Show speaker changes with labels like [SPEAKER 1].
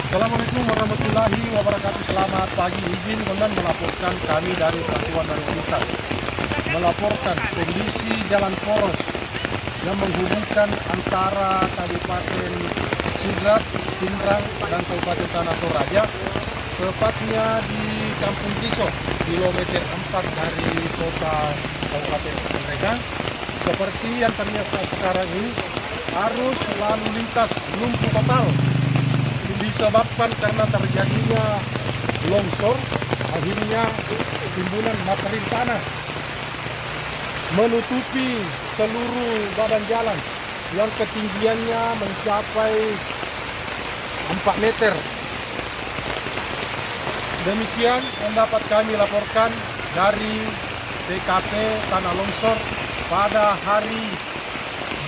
[SPEAKER 1] Assalamualaikum warahmatullahi wabarakatuh. Selamat pagi. Izin Komandan melaporkan kami dari Satuan Lalu Lintas melaporkan kondisi jalan poros yang menghubungkan antara Kabupaten Sidrap, Pindrang, dan Kabupaten Tanah Toraja, tepatnya di Kampung Riso, kilometer 4 dari kota Kabupaten Penreka. Seperti yang terlihat sekarang ini, arus lalu lintas lumpuh total disebabkan karena terjadinya longsor, akhirnya timbunan material tanah menutupi seluruh badan jalan yang ketinggiannya mencapai 4 meter. Demikian yang dapat kami laporkan dari TKP Tanah Longsor pada hari